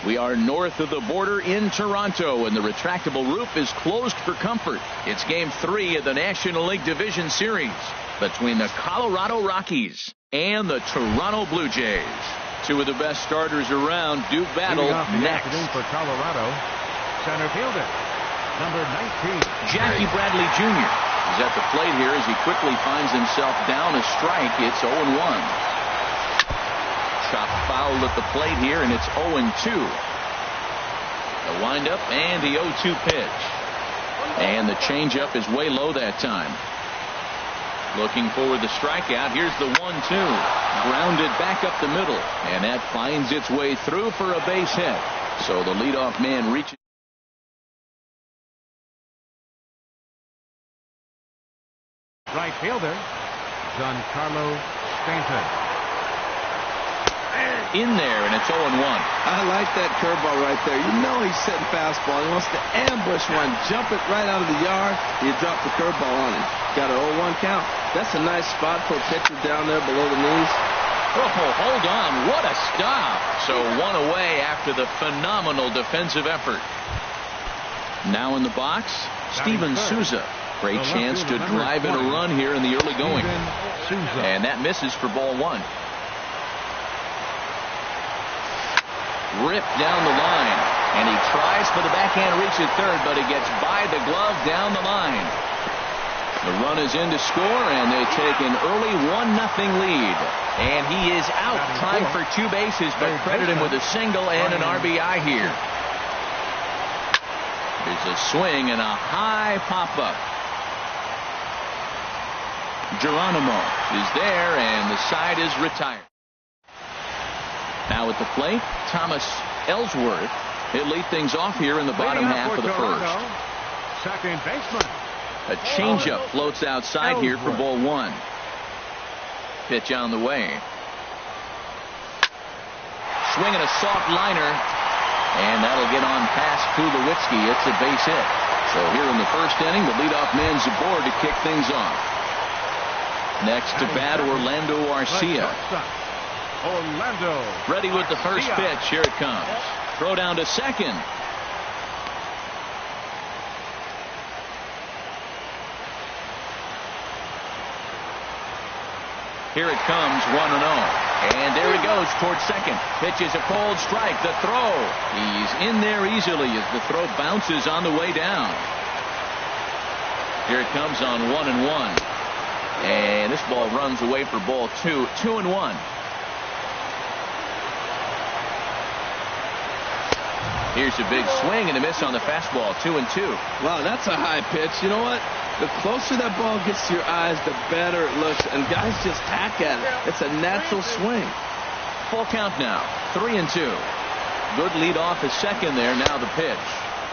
We are north of the border in Toronto, and the retractable roof is closed for comfort. It's Game 3 of the National League Division Series between the Colorado Rockies and the Toronto Blue Jays. Two of the best starters around do battle next. For Colorado, center fielder, number 19. Jackie Bradley Jr. is at the plate here as he quickly finds himself down a strike. It's 0-1. Chop foul at the plate here, and it's 0-2. The windup and the 0-2 pitch. And the changeup is way low that time. Looking for the strikeout. Here's the 1-2. Grounded back up the middle, and that finds its way through for a base hit. So the leadoff man reaches. Right fielder, Giancarlo Stanton. In there, and it's 0-1. I like that curveball right there. You know he's setting fastball. He wants to ambush one, jump it right out of the yard. You drop the curveball on him. Got an 0-1 count. That's a nice spot for a pitcher down there below the knees. Oh, hold on. What a stop. So one away after the phenomenal defensive effort. Now in the box, Steven Souza. Great chance to drive in a run here in the early going. And that misses for ball one. Ripped down the line, and he tries for the backhand reach at third, but he gets by the glove down the line. The run is in to score, and they take an early 1-0 lead. And he is out, trying for two bases, but credit him with a single and an RBI here. There's a swing and a high pop-up. Geronimo is there, and the side is retired. Now at the plate, Thomas Ellsworth. He'll lead things off here in the bottom half of the first. Second baseman. A changeup floats outside here for ball one. Pitch on the way. Swinging a soft liner, and that'll get on past Tulowitzki. It's a base hit. So here in the first inning, the leadoff man's aboard to kick things off. Next to bat, Orlando Arcia. Orlando. Ready with the first pitch. Here it comes. Throw down to second. Here it comes, 1-0. And there he goes towards second. Pitches a cold strike. The throw. He's in there easily as the throw bounces on the way down. Here it comes on 1-1. And this ball runs away for ball two. 2-1. Here's a big swing and a miss on the fastball. 2-2. Wow, that's a high pitch. You know what? The closer that ball gets to your eyes, the better it looks. And guys just hack at it. It's a natural swing. Full count now. 3-2. Good lead off at second there. Now the pitch.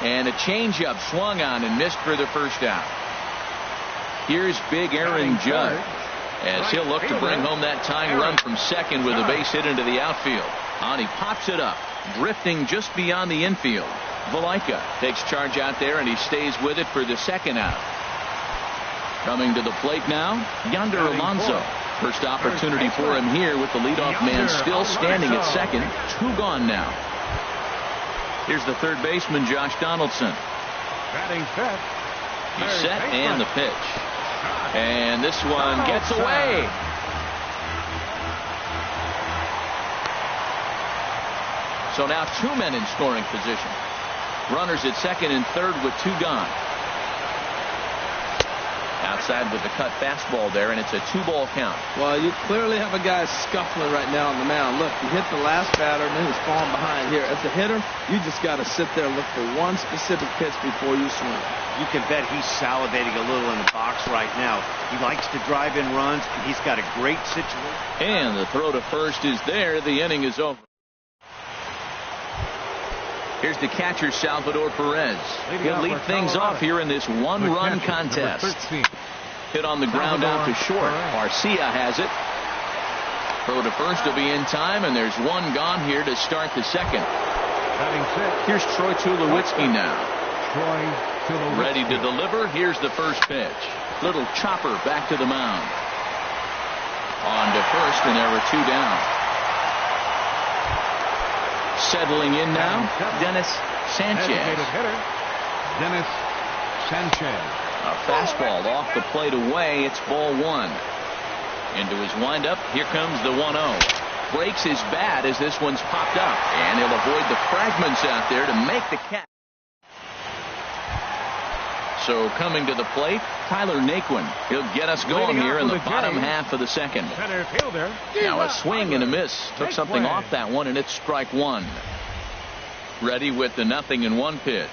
And a changeup swung on and missed for the first out. Here's big Aaron Judd as he'll look to bring home that tying run from second with a base hit into the outfield. And he pops it up, drifting just beyond the infield. Valaika takes charge out there, and he stays with it for the second out. Coming to the plate now, Yonder Alonso. First opportunity for him here with the leadoff man still standing at second. 2 gone now. Here's the third baseman, Josh Donaldson. Batting set. He's set, and the pitch. And this one gets away. So now 2 men in scoring position. Runners at second and third with 2 gone. Outside with the cut fastball there, and it's a 2-ball count. Well, you clearly have a guy scuffling right now on the mound. Look, you hit the last batter, and then he's falling behind here. As a hitter, you just got to sit there and look for one specific pitch before you swing. You can bet he's salivating a little in the box right now. He likes to drive in runs, and he's got a great situation. And the throw to first is there. The inning is over. Here's the catcher, Salvador Perez. He'll lead things off here in this 1-run contest. Hit on the ground out to short. Arcia has it. Throw to first will be in time, and there's 1 gone here to start the second. Here's Troy Tulowitzki now. Ready to deliver. Here's the first pitch. Little chopper back to the mound. On to first, and there were 2 down. Settling in now, Dennis Sanchez. Designated hitter, Dennis Sanchez. A fastball off the plate away. It's ball one. Into his windup. Here comes the 1-0. Breaks his bat as this one's popped up. And he'll avoid the fragments out there to make the catch. So coming to the plate, Tyler Naquin. He'll get us going here in the bottom half of the second. Center fielder. Now a swing and a miss. Took something off that one, and it's strike one. Ready with the 0-1 pitch.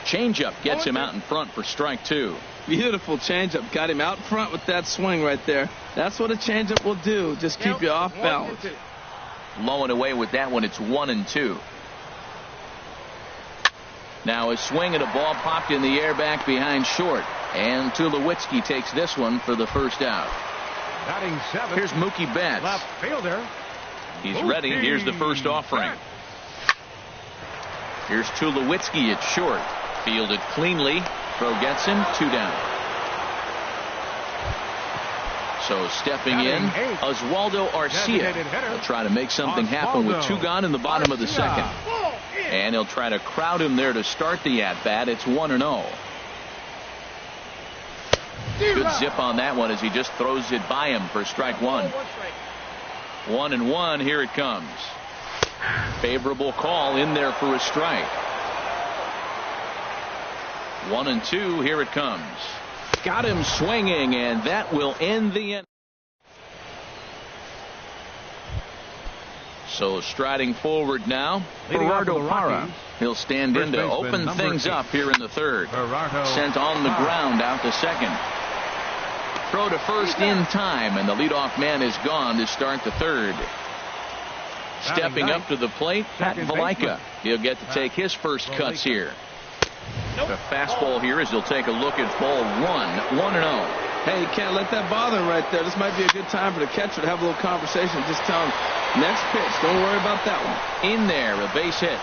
Changeup gets him out in front for strike two. Beautiful changeup. Got him out front with that swing right there. That's what a changeup will do. Just keep you off balance. Low and away with that one. It's 1-2. Now a swing and a ball popped in the air back behind short. And Tulowitzki takes this one for the first out. Batting seventh. Here's Mookie Betts. Left fielder. He's ready. Here's the first offering. Here's Tulowitzki at short. Fielded cleanly. Throw gets him. 2 down. So stepping in, Oswaldo Arcia. He'll try to make something happen with 2 gone in the bottom of the second. And he'll try to crowd him there to start the at-bat. It's 1-0. Good zip on that one as he just throws it by him for strike one. 1-1. Here it comes. Favorable call in there for a strike. 1-2. Here it comes. Got him swinging, and that will end the inning. So striding forward now, Gerardo Parra. He'll stand in to open things up here in the third. Sent on the ground out to second. Throw to first in time, and the leadoff man is gone to start the third. Stepping up to the plate, Pat Valaika. He'll get to take his first cuts here. The fastball here as he'll take a look at ball one. 1-0. Hey, you can't let that bother him right there. This might be a good time for the catcher to have a little conversation. Just tell him, next pitch, don't worry about that one. In there, a base hit.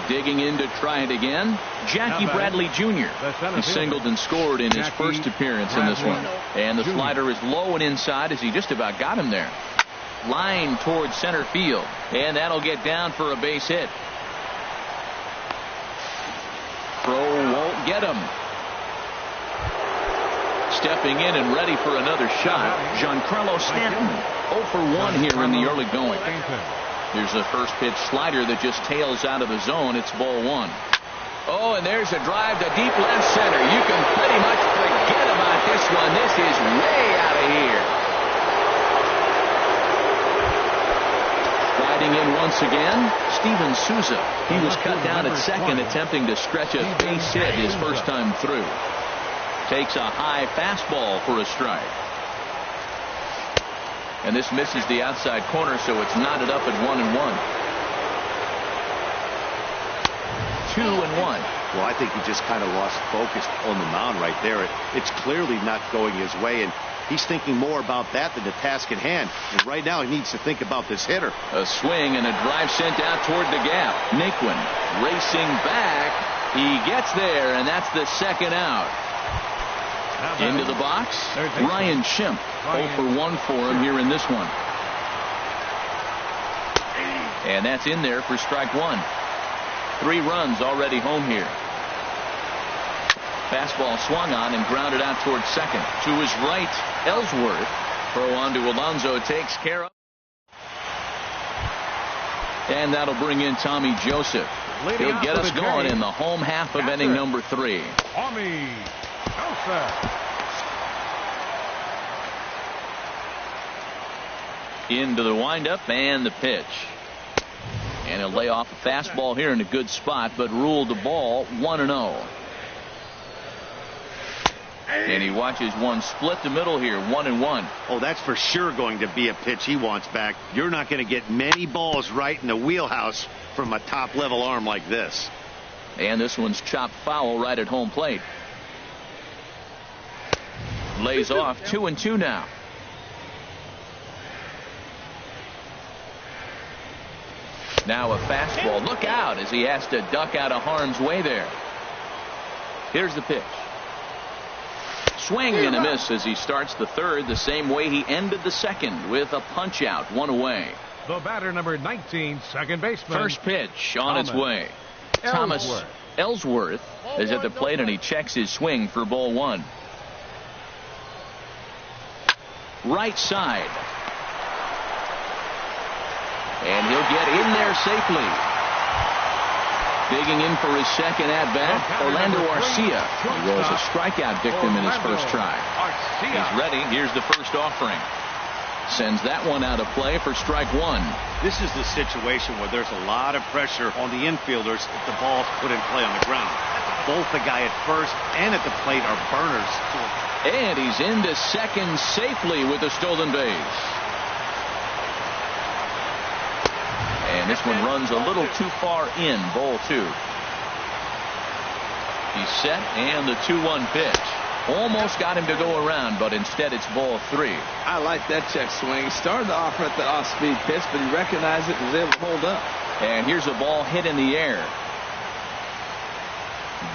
Digging in to try it again, Jackie Bradley Jr. He singled and scored in his first appearance in this one. And the slider is low and inside as he just about got him there. Line towards center field. And that'll get down for a base hit. Throw won't get him. Stepping in and ready for another shot, Giancarlo Stanton. 0 for 1 here in the early going. Here's a first pitch slider that just tails out of the zone. It's ball one. Oh, and there's a drive to deep left center. You can pretty much forget about this one. This is way out of here. Riding in once again, Steven Souza. He was cut down at second, attempting to stretch a base hit his first time through. Takes a high fastball for a strike. And this misses the outside corner, so it's knotted up at 1-1. 2-1. Well, I think he just kind of lost focus on the mound right there. It's clearly not going his way, and he's thinking more about that than the task at hand. And right now he needs to think about this hitter. A swing and a drive sent out toward the gap. Naquin racing back. He gets there, and that's the second out. Into the box, Ryan Schimpf. 0 for 1 for him here in this one. And that's in there for strike one. 3 runs already home here. Fastball swung on and grounded out towards second. To his right, Ellsworth. Throw on to Alonso takes care of. And that'll bring in Tommy Joseph. He'll get us going in the home half of inning number 3. Tommy Joseph. Into the windup and the pitch. And he'll lay off a fastball here in a good spot, but ruled the ball 1-0. And he watches one split the middle here, 1-1. Oh, that's for sure going to be a pitch he wants back. You're not going to get many balls right in the wheelhouse from a top-level arm like this. And this one's chopped foul right at home plate. Lays off 2-2 now. Now a fastball. Look out as he has to duck out of harm's way there. Here's the pitch. swing and a miss as he starts the third the same way he ended the second with a punch out, one away. The batter, number 19, second baseman. First pitch on its way. Thomas Ellsworth is at the plate and he checks his swing for ball one. Right side. And he'll get in there safely. Digging in for his second at-bat, Orlando Arcia. He was a strikeout victim in his first try. He's ready. Here's the first offering. Sends that one out of play for strike one. This is the situation where there's a lot of pressure on the infielders if the ball's put in play on the ground. Both the guy at first and at the plate are burners. And he's into second safely with a stolen base. And this one runs a little too far in, ball two. He's set, and the 2-1 pitch. Almost got him to go around, but instead it's ball three. I like that check swing. He started off at the off-speed pitch, but he recognized it and was able to hold up. And here's a ball hit in the air.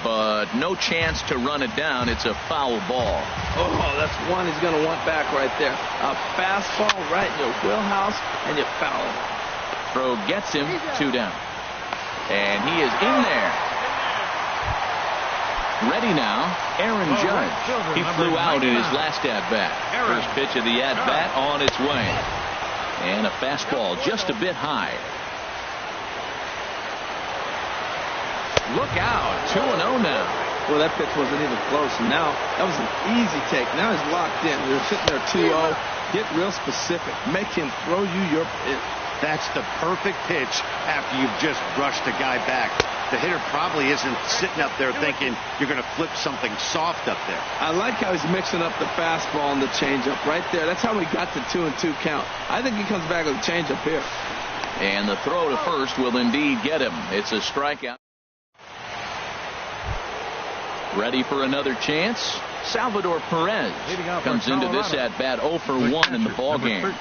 But no chance to run it down. It's a foul ball. Oh, that's one he's going to want back right there. A fastball right in your wheelhouse, and you foul it. Throw gets him, 2 down. And he is in there. Ready now, Aaron Judge. He flew out in his last at-bat. First pitch of the at-bat on its way. And a fastball just a bit high. Look out, 2-0 now. Well, that pitch wasn't even close. And now, that was an easy take. Now he's locked in. You're sitting there 2-0. Get real specific. Make him throw you your pitch. That's the perfect pitch after you've just brushed a guy back. The hitter probably isn't sitting up there thinking you're going to flip something soft up there. I like how he's mixing up the fastball and the changeup right there. That's how we got the 2-2 count. I think he comes back with a changeup here. And the throw to first will indeed get him. It's a strikeout. Ready for another chance. Salvador Perez comes into this at-bat 0 for 1 in the ballgame.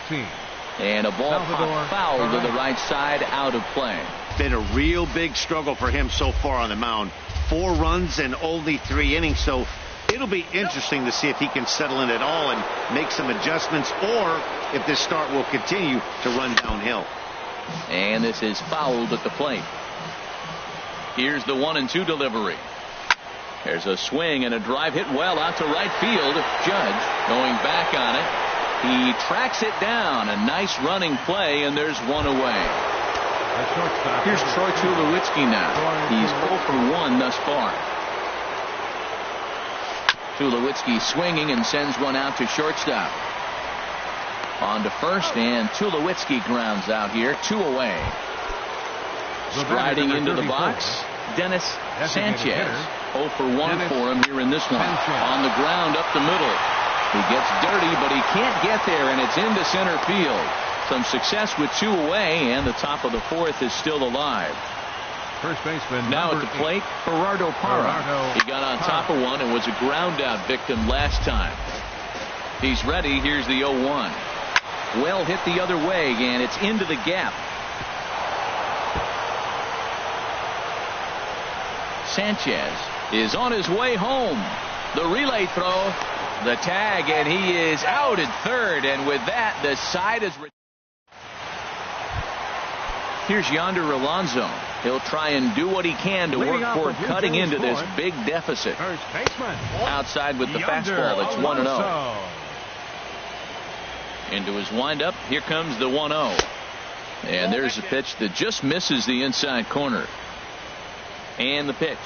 And a ball pop foul to the right side, out of play. Been a real big struggle for him so far on the mound. 4 runs in only 3 innings, so it'll be interesting to see if he can settle in at all and make some adjustments, or if this start will continue to run downhill. And this is fouled at the plate. Here's the 1-2 delivery. There's a swing and a drive hit well out to right field. Judge going back on it. He tracks it down. A nice running play, and there's one away. Here's Troy Tulowitzki now. He's 0 for 1 thus far. Tulowitzki swinging and sends one out to shortstop. On to first, and Tulowitzki grounds out here. 2 away. Striding into the box, Dennis Sanchez. 0 for 1 for him here in this one. On the ground up the middle. He gets dirty, but he can't get there, and it's into center field. Some success with 2 away, and the top of the 4th is still alive. First baseman now at the plate, Gerardo Parra. He got on top of one and was a ground out victim last time. He's ready. Here's the 0-1. Well hit the other way, and it's into the gap. Sanchez is on his way home. The relay throw, the tag, and he is out at third. And with that, the side is. Here's Yonder Alonso. He'll try and do what he can to work toward cutting into this big deficit. Outside with the fastball. It's 1-0. Into his windup. Here comes the 1-0. And there's a pitch that just misses the inside corner. And the pitch.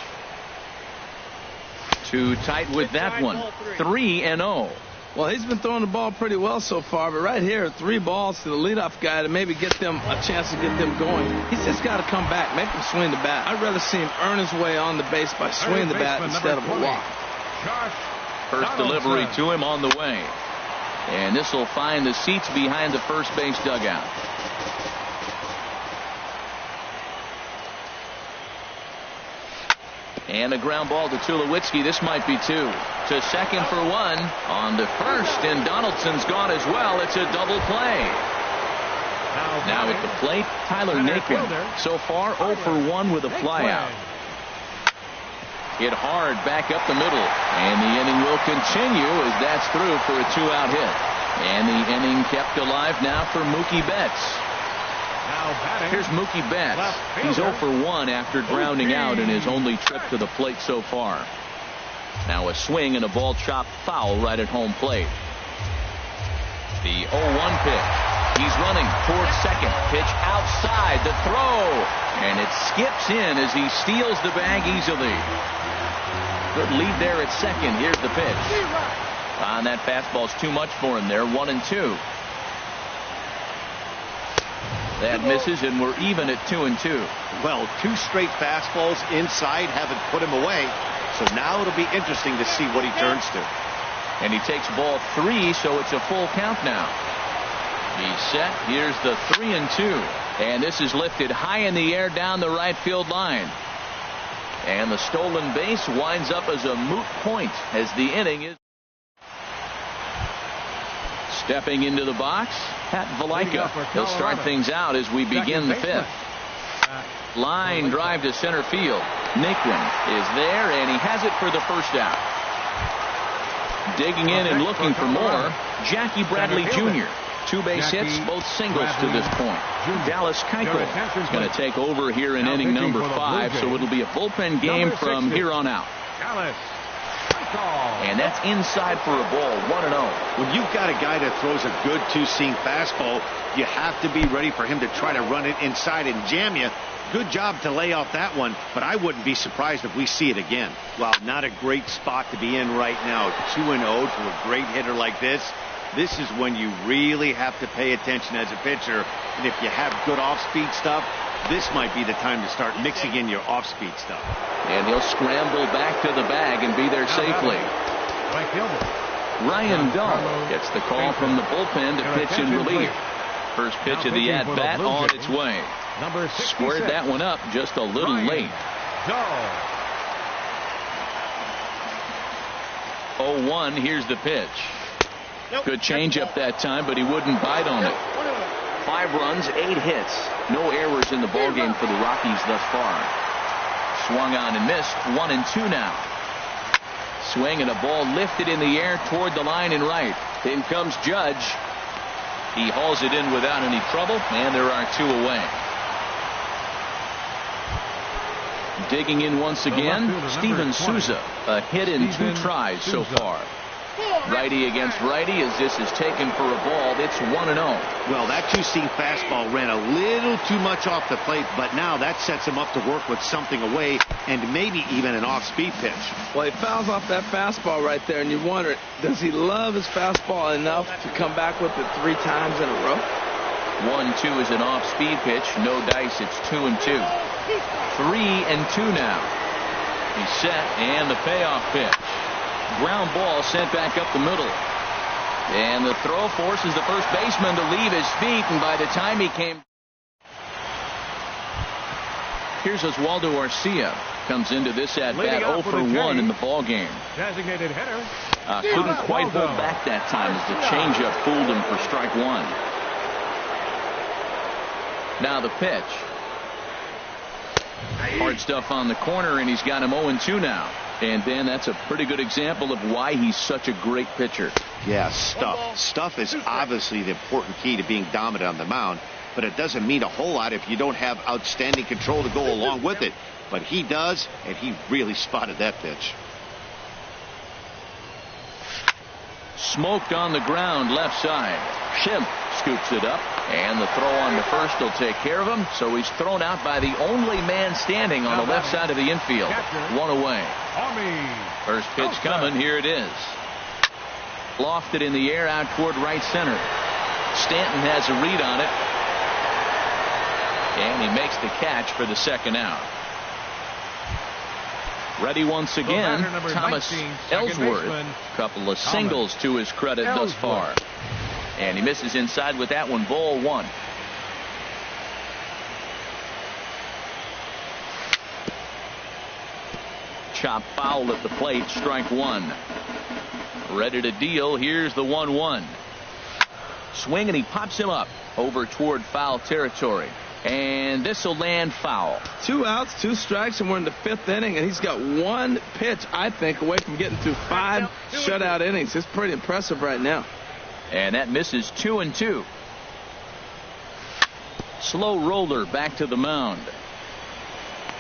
Too tight with that one. 3-0. Well, he's been throwing the ball pretty well so far, but right here, 3 balls to the leadoff guy to maybe get them a chance to get them going. He's just got to come back, make him swing the bat. I'd rather see him earn his way on the base by swinging the bat instead of a walk. First delivery to him on the way. And this will find the seats behind the first base dugout. And a ground ball to Tulowitzki. This might be 2. To second for 1. On to first, and Donaldson's gone as well. It's a double play. Now at the plate, Tyler Naquin. So far 0 for 1 with a flyout. Hit hard back up the middle. And the inning will continue as that's through for a 2-out hit. And the inning kept alive now for Mookie Betts. Here's Mookie Betts. He's 0 for 1 after grounding out in his only trip to the plate so far. Now a swing and a ball chopped foul right at home plate. The 0-1 pitch. He's running towards second. Pitch outside. The throw. And it skips in as he steals the bag easily. Good lead there at second. Here's the pitch. On that fastball's too much for him there. 1-2. That misses, and we're even at 2-2. Well, 2 straight fastballs inside haven't put him away. So now it'll be interesting to see what he turns to. And he takes ball 3, so it's a full count now. He's set. Here's the 3-2. And this is lifted high in the air down the right field line. And the stolen base winds up as a moot point as the inning is. Stepping into the box, Pat Valaika. He'll start things out as we begin the 5th. Line drive to center field. Naquin is there, and he has it for the first out. Digging in and looking for more, Jackie Bradley Jr. 2 base hits, both singles to this point. Dallas Keuchel is going to take over here in inning number 5, so it'll be a bullpen game from here on out. And that's inside for a ball, 1-0. When you've got a guy that throws a good 2-seam fastball, you have to be ready for him to try to run it inside and jam you. Good job to lay off that one, but I wouldn't be surprised if we see it again. Well, not a great spot to be in right now. 2-0 to a great hitter like this. This is when you really have to pay attention as a pitcher. And if you have good off-speed stuff, this might be the time to start mixing in your off-speed stuff. And he'll scramble back to the bag and be there safely. Ryan Dahl gets the call from the bullpen to pitch in relief. First pitch of the at-bat on its way. Squared that one up just a little late. 0-1, here's the pitch. Good changeup that time, but he wouldn't bite on it. 5 runs, 8 hits. No errors in the ballgame for the Rockies thus far. Swung on and missed. 1-2 now. Swing and a ball lifted in the air toward the line and right. In comes Judge. He hauls it in without any trouble, and there are 2 away. Digging in once again, Steven Souza. A hit in 2 tries so far. Righty against righty as this is taken for a ball. It's 1-0. Well, that 2-seam fastball ran a little too much off the plate, but now that sets him up to work with something away and maybe even an off-speed pitch. Well, he fouls off that fastball right there, and you wonder, does he love his fastball enough to come back with it 3 times in a row? 1-2 is an off-speed pitch. No dice. It's 2-2. 3-2 now. He's set, and the payoff pitch. Ground ball sent back up the middle. And the throw forces the first baseman to leave his feet, and by the time he came. Here's Oswaldo Arcia. Comes into this at-bat 0 for 1 in the ballgame. Designated hitter. Couldn't quite hold back that time as the changeup fooled him for strike 1. Now the pitch. Hard stuff on the corner, and he's got him 0-2 now. And Dan, that's a pretty good example of why he's such a great pitcher. Yeah, stuff. Stuff is obviously the important key to being dominant on the mound, but it doesn't mean a whole lot if you don't have outstanding control to go along with it. But he does, and he really spotted that pitch. Smoked on the ground left side. Schimpf scoops it up, and the throw on the first will take care of him. So he's thrown out by the only man standing on the left side of the infield. 1 away. First pitch coming. Here it is. Lofted in the air out toward right center. Stanton has a read on it, and he makes the catch for the second out. Ready once again, Thomas Ellsworth. Couple of singles to his credit thus far. And he misses inside with that one. Ball 1. Chop foul at the plate. Strike 1. Ready to deal. Here's the 1-1. Swing, and he pops him up over toward foul territory. And this will land foul. 2 outs, 2 strikes, and we're in the 5th inning, and he's got 1 pitch, I think, away from getting through 5 shutout innings. It's pretty impressive right now. And that misses 2-2. Slow roller back to the mound.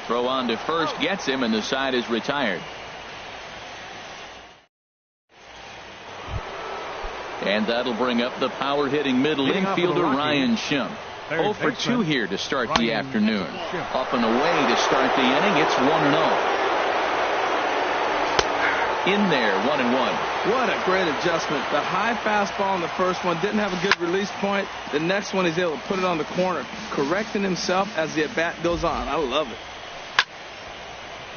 Throw on to first gets him, and the side is retired. And that'll bring up the power-hitting middle infielder Ryan Schimpf. 0 for 2 here to start the afternoon. Up and away to start the inning. It's 1-0. In there, 1-1. What a great adjustment. The high fastball in the first one didn't have a good release point. The next one, he's able to put it on the corner, correcting himself as the at-bat goes on. I love it.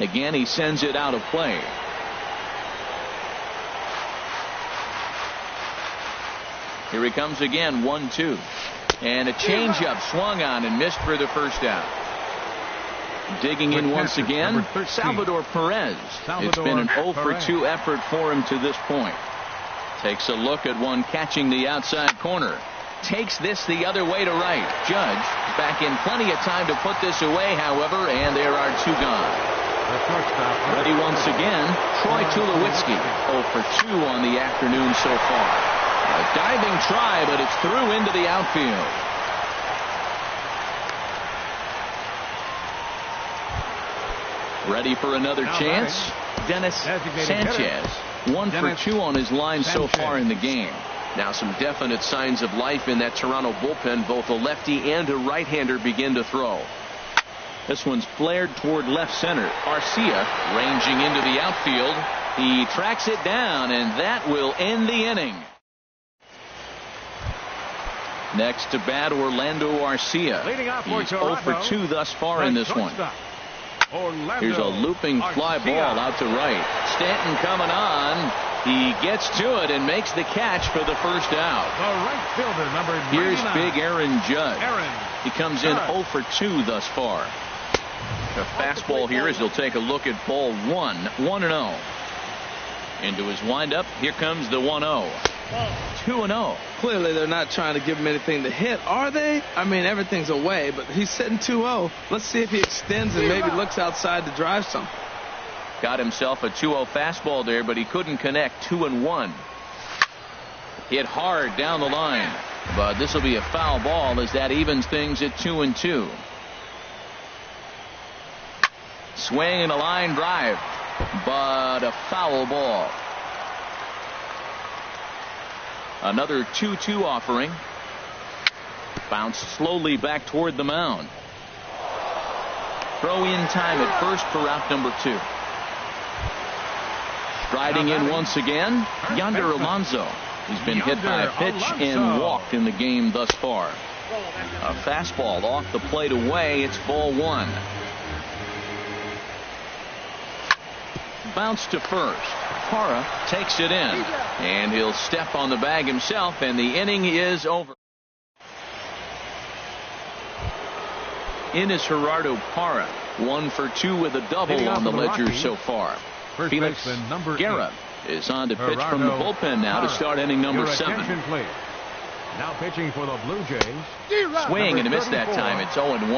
Again, he sends it out of play. Here he comes again, 1-2. And a changeup swung on and missed for the first out. Digging in once again, Salvador Perez. It's been an 0 for 2 effort for him to this point. Takes a look at one catching the outside corner. Takes this the other way to right. Judge back in plenty of time to put this away, however, and there are 2 gone. Ready once again, Troy Tulowitzki. 0 for 2 on the afternoon so far. A diving try, but it's through into the outfield. Ready for another chance? Dennis Sanchez. 1 for 2 on his line so far in the game. Now some definite signs of life in that Toronto bullpen. Both a lefty and a right-hander begin to throw. This one's flared toward left center. Arcia ranging into the outfield. He tracks it down, and that will end the inning. Next to bat, Orlando Arcia. He's 0 for 2 thus far in this one. Here's a looping fly ball out to right. Stanton coming on. He gets to it and makes the catch for the first out. The right fielder, number 99. Here's big Aaron Judge. He comes in 0 for 2 thus far. A fastball here as he'll take a look at ball 1. 1-0. Into his windup. Here comes the 1-0. 2-0. Clearly they're not trying to give him anything to hit, are they? I mean, everything's away, but he's sitting 2-0. Let's see if he extends and maybe looks outside to drive some. Got himself a 2-0 fastball there, but he couldn't connect. 2-1. Hit hard down the line, but this will be a foul ball as that evens things at 2-2. Swing and a line drive, but a foul ball. Another 2-2 offering. Bounced slowly back toward the mound. Throw in time at first for out number 2. Striding in once again, Yonder Alonso. He's been hit by a pitch and walked in the game thus far. A fastball off the plate away. It's ball 1. Bounce to first. Parra takes it in, and he'll step on the bag himself, and the inning is over. In is Gerardo Parra. 1 for 2 with a double on the ledger so far. Felix Guerra is on to pitch from the bullpen now to start inning number 7. Now pitching for the Blue Jays. Swing and a miss that time. It's 0-1.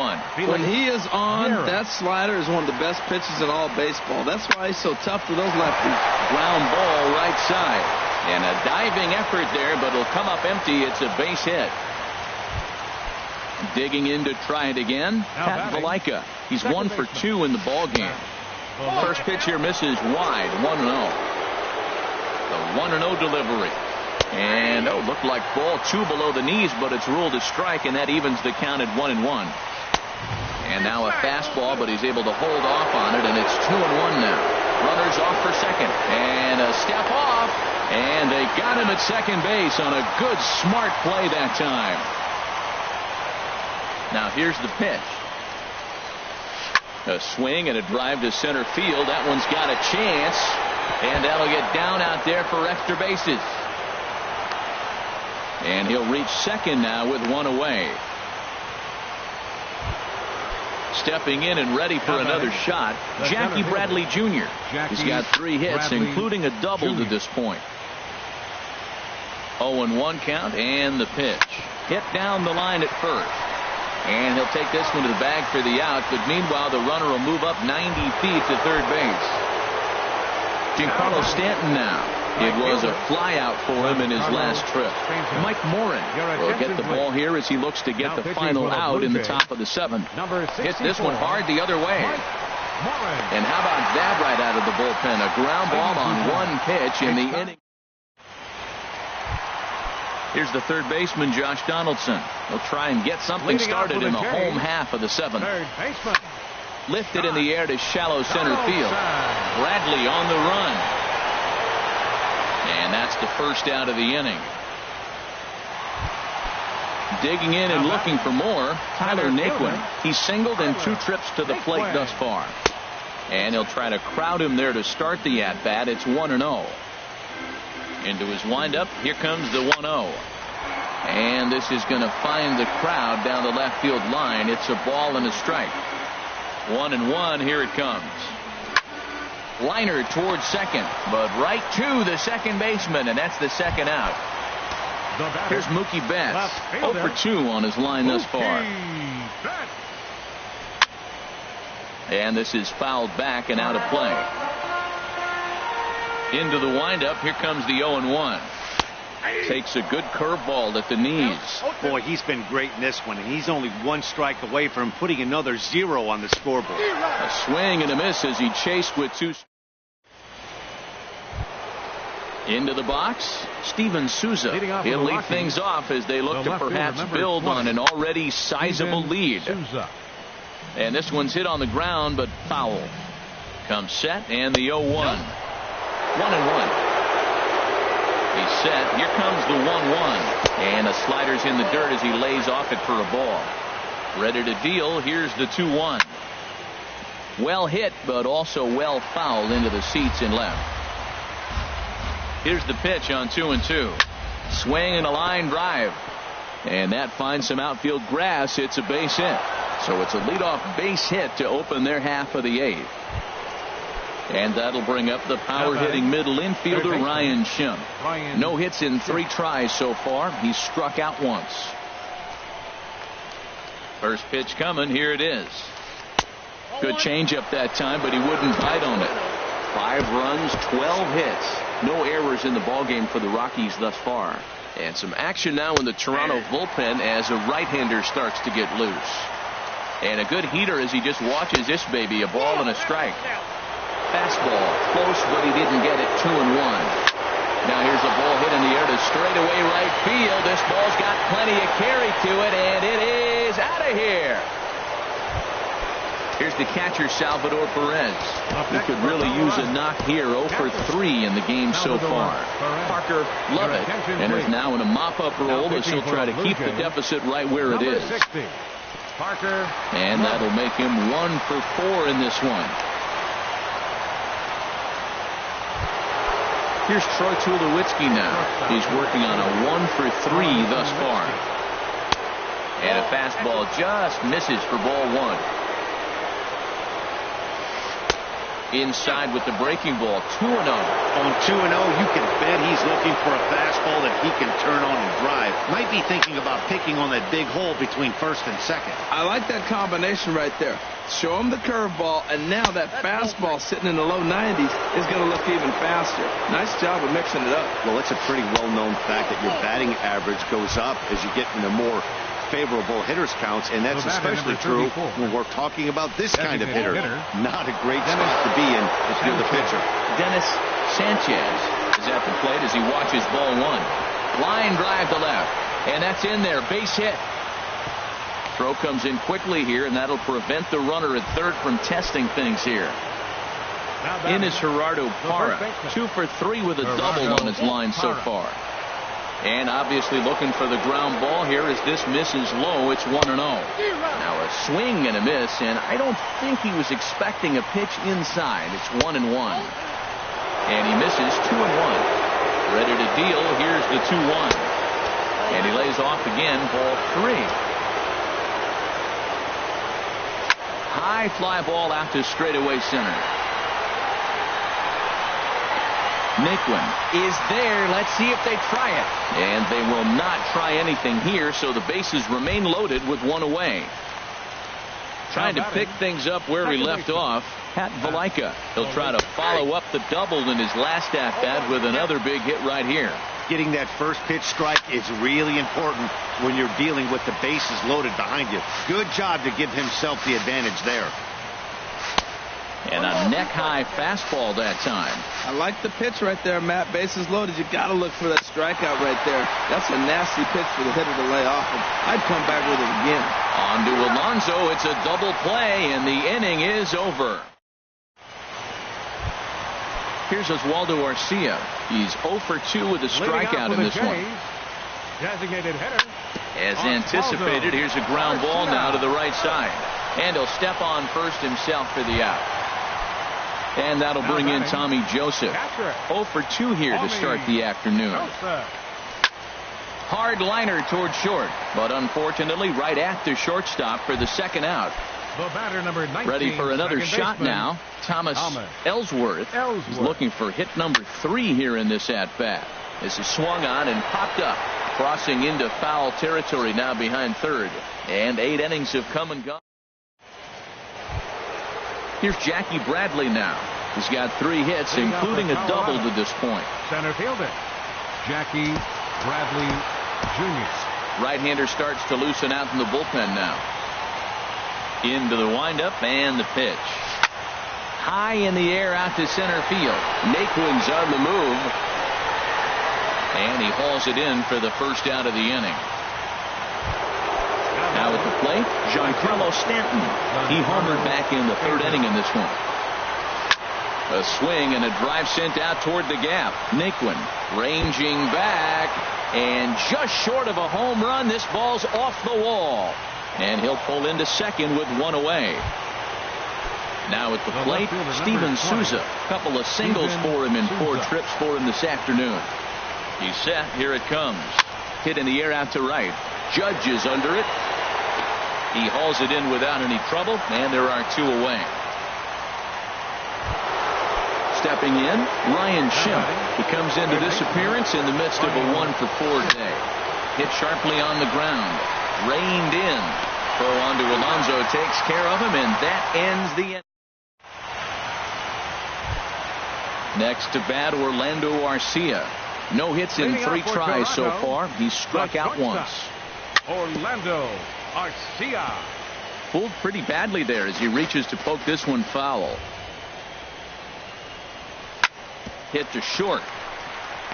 When he is on, that slider is one of the best pitches in all baseball. That's why he's so tough to those lefties. Ground ball right side. And a diving effort there, but it'll come up empty. It's a base hit. Digging in to try it again. Pat Valaika. He's 1 for 2 in the ball game. First pitch here misses wide. 1-0. The 1-0 delivery. And looked like ball 2 below the knees, but it's ruled a strike, and that evens the count at 1-1. And now a fastball, but he's able to hold off on it, and it's 2-1 now. Runners off for second, and a step off, and they got him at second base on a good, smart play that time. Now here's the pitch. A swing and a drive to center field. That one's got a chance, and that'll get down out there for extra bases. And he'll reach second now with 1 away. Stepping in and ready for another shot, Jackie Bradley Jr. He's got 3 hits, including a double to this point. 0-1 count, and the pitch. Hit down the line at first. And he'll take this one to the bag for the out, but meanwhile the runner will move up 90 feet to third base. Giancarlo Stanton now. It was a fly out for him in his last trip. Mike Morin will get the ball here as he looks to get the final out in the top of the 7th. Hit this one hard the other way. And how about that right out of the bullpen? A ground ball on one pitch in the inning. Here's the third baseman, Josh Donaldson. He'll try and get something started in the home half of the 7th. Lifted in the air to shallow center field. Bradley on the run. And that's the first out of the inning. Digging in and looking for more, Tyler Naquin. He's singled in 2 trips to the plate thus far. And he'll try to crowd him there to start the at-bat. It's 1-0. Into his windup, here comes the 1-0. And this is going to find the crowd down the left field line. It's a ball and a strike. 1-1, here it comes. Liner towards second, but right to the second baseman, and that's the second out. Here's Mookie Betts, 0 for 2 on his line thus far. And this is fouled back and out of play. Into the windup, here comes the 0-1. Takes a good curveball at the knees. Boy, he's been great in this one, and he's only 1 strike away from putting another 0 on the scoreboard. A swing and a miss as he chased with 2. Into the box, Steven Souza. He'll lead things off as they look to perhaps build on an already sizable lead. And this one's hit on the ground, but foul. Comes set, and the 0-1. 1-1. He's set. Here comes the 1-1. And a slider's in the dirt as he lays off it for a ball. Ready to deal. Here's the 2-1. Well hit, but also well fouled into the seats and left. Here's the pitch on 2-2. Swing and a line drive. And that finds some outfield grass. It's a base hit. So it's a leadoff base hit to open their half of the 8th. And that'll bring up the power-hitting middle infielder, Ryan Schimpf. No hits in 3 tries so far. He's struck out once. First pitch coming. Here it is. Good changeup that time, but he wouldn't bite on it. 5 runs, 12 hits. No errors in the ballgame for the Rockies thus far. And some action now in the Toronto bullpen as a right-hander starts to get loose. And a good heater as he just watches this baby. A ball and a strike. Fastball close, but he didn't get it. 2-1. Now here's a ball hit in the air to straightaway right field. This ball's got plenty of carry to it, and it is out of here. Here's the catcher, Salvador Perez. He could really use a knock here. 0 for 3 in the game so far. Parker Lovett enters now in a mop-up role as he'll try to keep the deficit right where it is. And that'll make him 1 for 4 in this one. Here's Troy Tulowitzki now. He's working on a 1 for 3 thus far. And a fastball just misses for ball 1. Inside with the breaking ball. 2-0. On 2-0, you can bet he's looking for a fastball that he can turn on and drive. Might be thinking about picking on that big hole between first and second. I like that combination right there. Show him the curveball, and now that fastball sitting in the low 90s is going to look even faster. Nice job of mixing it up. Well, it's a pretty well-known fact that your batting average goes up as you get into more favorable hitters counts, and that's especially true when we're talking about this kind of hitter. Not a great spot to be in if you're the pitcher. Dennis Sanchez is at the plate as he watches ball 1. Line drive to left, and that's in there. Base hit. Throw comes in quickly here, and that'll prevent the runner at third from testing things here. In is Gerardo Parra, 2 for 3 with a double on his line so far. And obviously looking for the ground ball here as this misses low. It's 1-0. Now a swing and a miss, and I don't think he was expecting a pitch inside. It's 1-1. And he misses 2-1. Ready to deal. Here's the 2-1. And he lays off again, ball 3. High fly ball out to straightaway center. Naquin is there. Let's see if they try it. And they will not try anything here, so the bases remain loaded with one away. Trying to pick things up where we left off, Pat Valaika. He'll try to follow up the double in his last at-bat with another big hit right here. Getting that first pitch strike is really important when you're dealing with the bases loaded behind you. Good job to give himself the advantage there. And a neck-high fastball that time. I like the pitch right there, Matt. Bases loaded. You got to look for that strikeout right there. That's a nasty pitch for the hitter to lay off of. I'd come back with it again. On to Alonso. It's a double play, and the inning is over. Here's Oswaldo Arcia. He's 0 for 2 with a strikeout in this one. Designated hitter. As anticipated, here's a ground ball now to the right side. And he'll step on first himself for the out. And that'll bring in Tommy Joseph. 0 for 2 here to start the afternoon. Hard liner toward short, but unfortunately right at the shortstop for the second out. The batter, number 19, ready for another shot now. Thomas Ellsworth. He's looking for hit number 3 here in this at-bat. This is swung on and popped up, crossing into foul territory now behind third. And 8 innings have come and gone. Here's Jackie Bradley now. He's got 3 hits, including a double to this point. Center fielder, Jackie Bradley Jr. Right-hander starts to loosen out in the bullpen now. Into the windup and the pitch. High in the air out to center field. Naquin's on the move. And he hauls it in for the first out of the inning. Now at the plate, Giancarlo Stanton. He homered back in the 3rd inning in this one. A swing and a drive sent out toward the gap. Naquin ranging back and just short of a home run. This ball's off the wall. And he'll pull into second with 1 away. Now at the plate, Steven Souza. A couple of singles for him in 4 trips for him this afternoon. He's set. Here it comes. Hit in the air out to right. Judge is under it. He hauls it in without any trouble, and there are 2 away. Stepping in, Ryan Schimpf. He comes into this appearance in the midst of a 1 for 4 day. Hit sharply on the ground. Reined in. Throw on to Alonso takes care of him, and that ends the inning. Next to bat, Orlando Arcia. No hits in 3 tries so far. He's struck out once. Orlando Arcia. Pulled pretty badly there as he reaches to poke this one foul. Hit to short.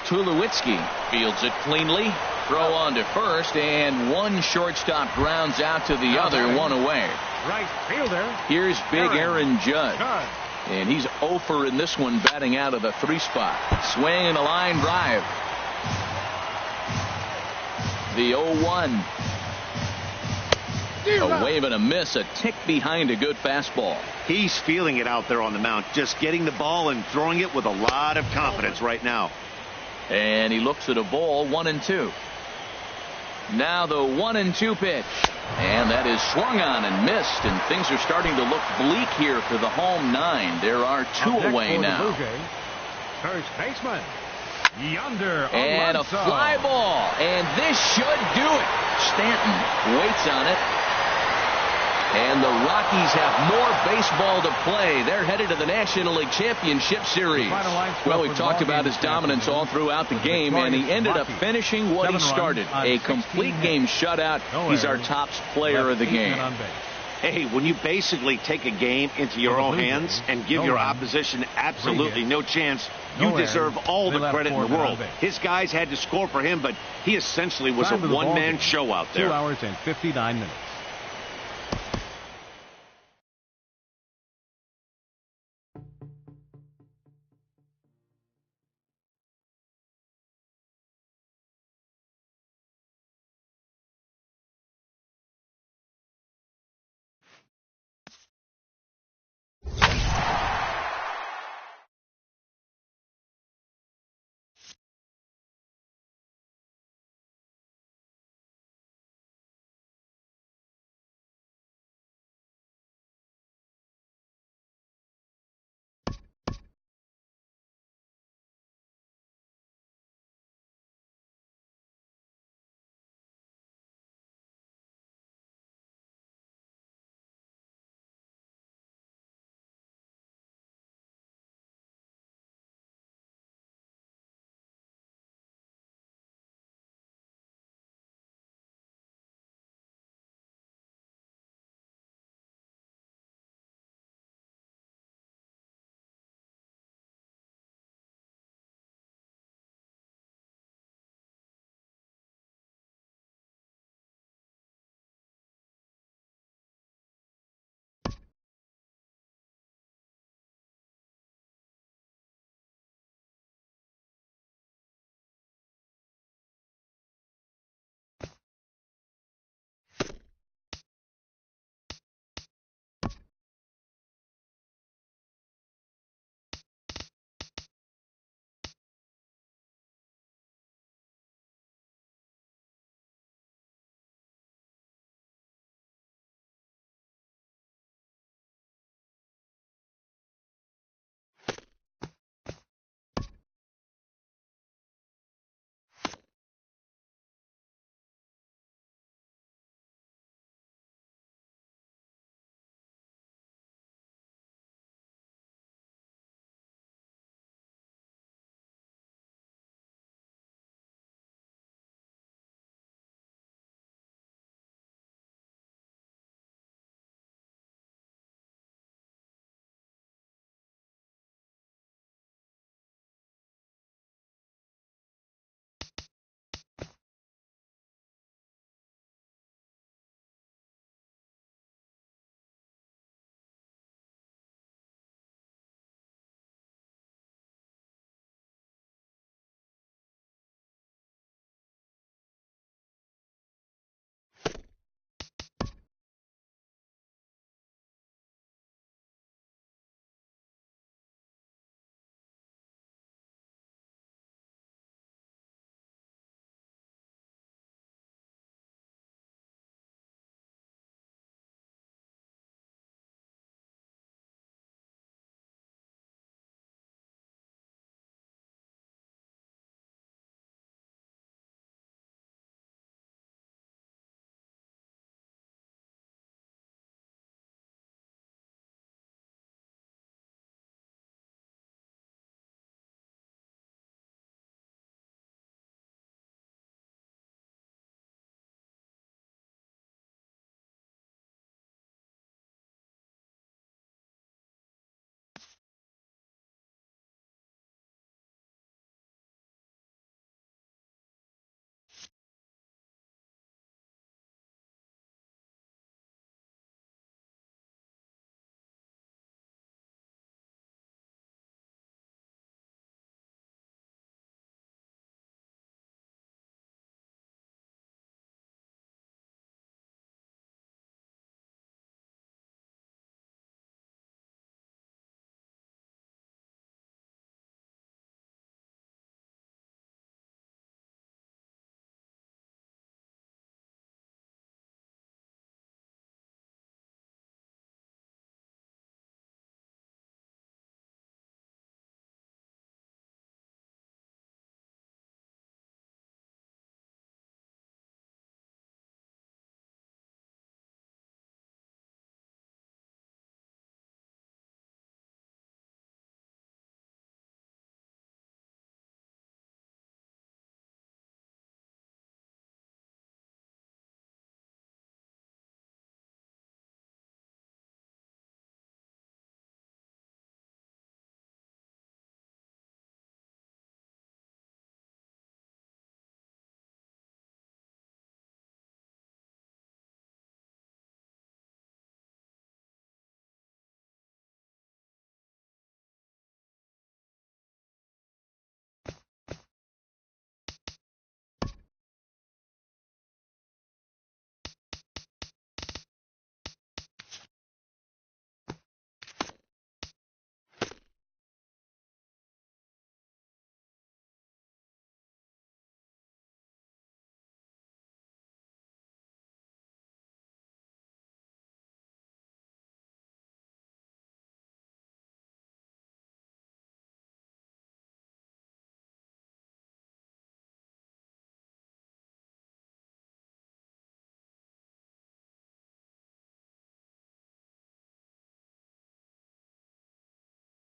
Tulowitzki fields it cleanly. Throw on to first, and 1 shortstop grounds out to the other, 1 away. Right fielder. Here's big Aaron Judge. And he's 0 for in this one, batting out of the 3 spot. Swing and a line drive. The 0-1. A wave and a miss, a tick behind a good fastball. He's feeling it out there on the mound, just getting the ball and throwing it with a lot of confidence right now. And he looks at a ball, 1-2. Now the 1-2 pitch. And that is swung on and missed, and things are starting to look bleak here for the home 9. There are 2 away now. First baseman, Yonder and Alonso. A fly ball, and this should do it. Stanton waits on it. And the Rockies have more baseball to play. They're headed to the National League Championship Series. Well, we've talked about his dominance all throughout the game, and he ended up finishing what he started. A complete game shutout. He's our top player of the game. Hey, when you basically take a game into your own hands and give your opposition absolutely no chance, you deserve all the credit in the world. His guys had to score for him, but he essentially was a one-man show out there. 2 hours and 59 minutes.